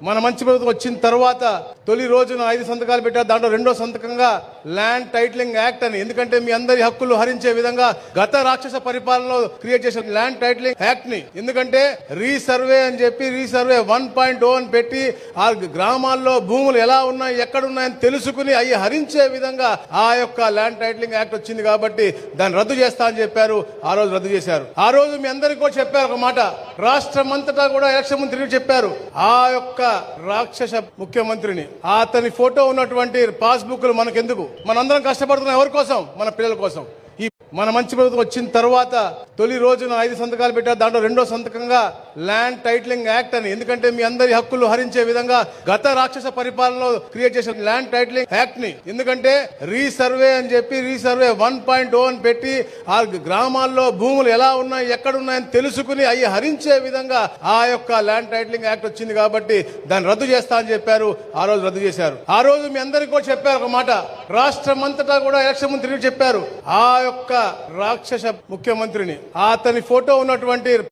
మన మంచి ప్రభుత్వం వచ్చిన తర్వాత తొలి రోజున 5 సంతకాలు పెట్టారు. దాంట్లో రెండో సంతకంగా ల్యాండ్ టైటిలింగ్ యాక్ట్ అని, ఎందుకంటే మీ అందరి హక్కులు హరించే విధంగా గత రాక్షస పరిపాలనలో క్రియేట్ చేసిన ల్యాండ్ టైటిలింగ్ యాక్ట్ ని, ఎందుకంటే రీసర్వే అని చెప్పి రీసర్వే 1.0 అని పెట్టి ఆ గ్రామాల్లో భూములు ఎలా ఉన్నాయి ఎక్కడ ఉన్నాయని తెలుసుకుని అవి హరించే విధంగా ఆ యొక్క ల్యాండ్ టైటిలింగ్ యాక్ట్ వచ్చింది. కాబట్టి దాన్ని రద్దు చేస్తా అని చెప్పారు. ఆ రోజు రద్దు చేశారు. ఆ రోజు మీ అందరికీ కూడా చెప్పారు ఒక మాట, రాష్ట్రం అంతటా కూడా ఎలక్షన్ ముందు తిరిగి చెప్పారు, ఆ యొక్క రాక్షస ముఖ్యమంత్రిని అతని ఫోటో ఉన్నటువంటి పాస్బుక్లు మనకెందుకు, మనందరం కష్టపడుతున్నాం ఎవరి కోసం, మన పిల్లల కోసం. ఈ మన మంచి ప్రభుత్వం వచ్చిన తర్వాత తొలి రోజున 5 సంతకాలు పెట్టారు. దాంట్లో రెండో సంతకంగా ల్యాండ్ టైటిలింగ్ యాక్ట్ అని, ఎందుకంటే మీ అందరి హక్కులు హరించే విధంగా గత రాక్షస పరిపాలనలో క్రియేట్ చేసిన ల్యాండ్ టైటిలింగ్ యాక్ట్ ని, ఎందుకంటే రీసర్వే అని చెప్పి రీసర్వే 1.0 అని పెట్టి ఆ గ్రామాల్లో భూములు ఎలా ఉన్నాయి ఎక్కడ ఉన్నాయని తెలుసుకుని అవి హరించే విధంగా ఆ యొక్క ల్యాండ్ టైటిలింగ్ యాక్ట్ వచ్చింది. కాబట్టి దాన్ని రద్దు చేస్తా అని చెప్పారు. ఆ రోజు రద్దు చేశారు. ఆ రోజు మీ అందరికీ కూడా చెప్పారు ఒక మాట, రాష్ట్రం అంతటా కూడా ఎలక్షన్ ముందు తిరిగి చెప్పారు, ఆ యొక్క రాక్షస ముఖ్యమంత్రిని అతని ఫోటో ఉన్నటువంటి